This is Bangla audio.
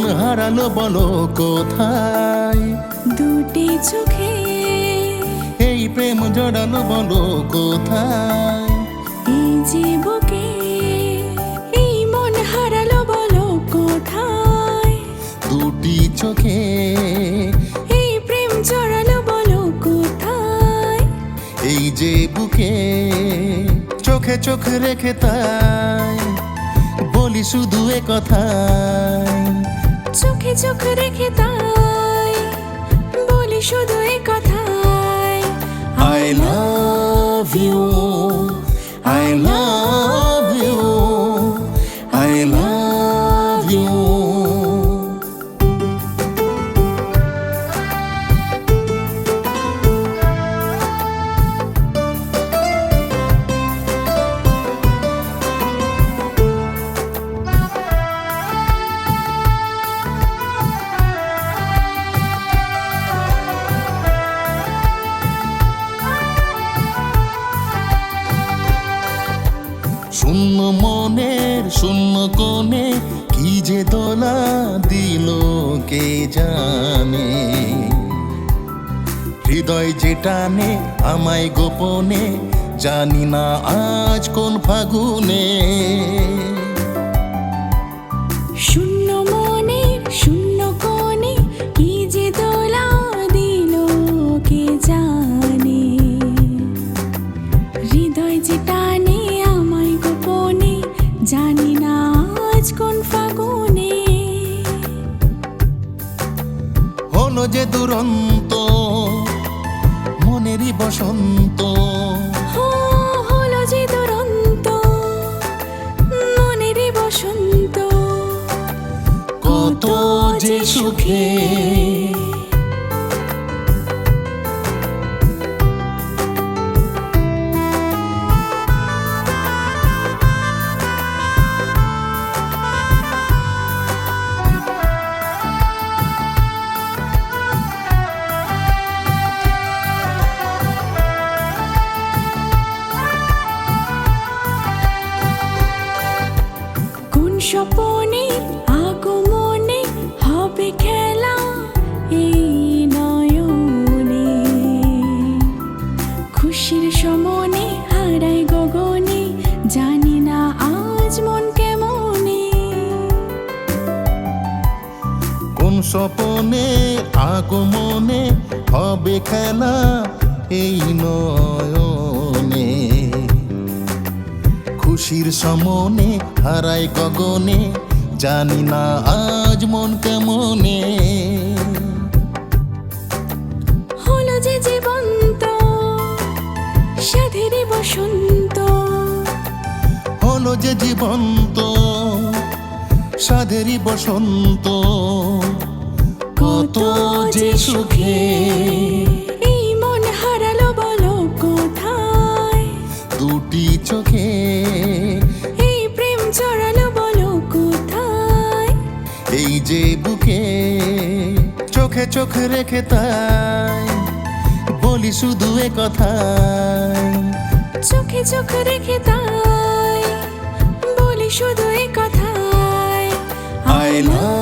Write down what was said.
মন হারালো বলো কোথায়? দুটি চোখে এই প্রেম জড়ালো বলো কোথায়? এই যে বুকে এই মন হারালো বলো কোথায়? দুটি চোখে এই প্রেম জড়ালো বলো কোথায়? এই যে বুকে চোখে চোখ রেখে তাই বলি শুধু এ কথাই। চোখে চোখ রেখে তাই বলি শুধু এ কথাই। I love you, I love you, I love you. শূন্য মনের শূন্য কোণে কি যে দোলা দিল কে জানে, হৃদয় যে টানে আমায় গোপনে, জানি না আজ কোন ফাগুনে। শূন্য মনের শূন্য কোণে কি যে দোলা দিল কে জানে, হৃদয় যে টানে আমায় গোপনে, জানি না আজ কোন ফাগুনে। হলো যে দুরন্ত মনেরই বসন্ত, হলো যে দুরন্ত মনেরই বসন্ত। কত যে সুখে স্বপনের আগমনে হবে খেলা এই নয়নে, খুশির সমনে হারায় গগনে, জানি না আজ মন কেমনে। কোন স্বপনে আগমনে হবে খেলা এই নয়নে, খুশির সমনে হারাই গগনে, জানি না আজ মন কেমনে। হলো যে জীবন্ত সাধেরই বসন্ত, হলো যে জীবন্ত সাধেরই বসন্ত। কত যে সুখে এই মন হারালো বলো কোথায়? দুটি চোখে এই প্রেম জড়ালো বলো কোথায়? এই যে বুকে চোখে চোখ রেখে তাই বলি শুধু এ কথাই। চোখে চোখ রেখে তাই বলি শুধু এ কথাই। I love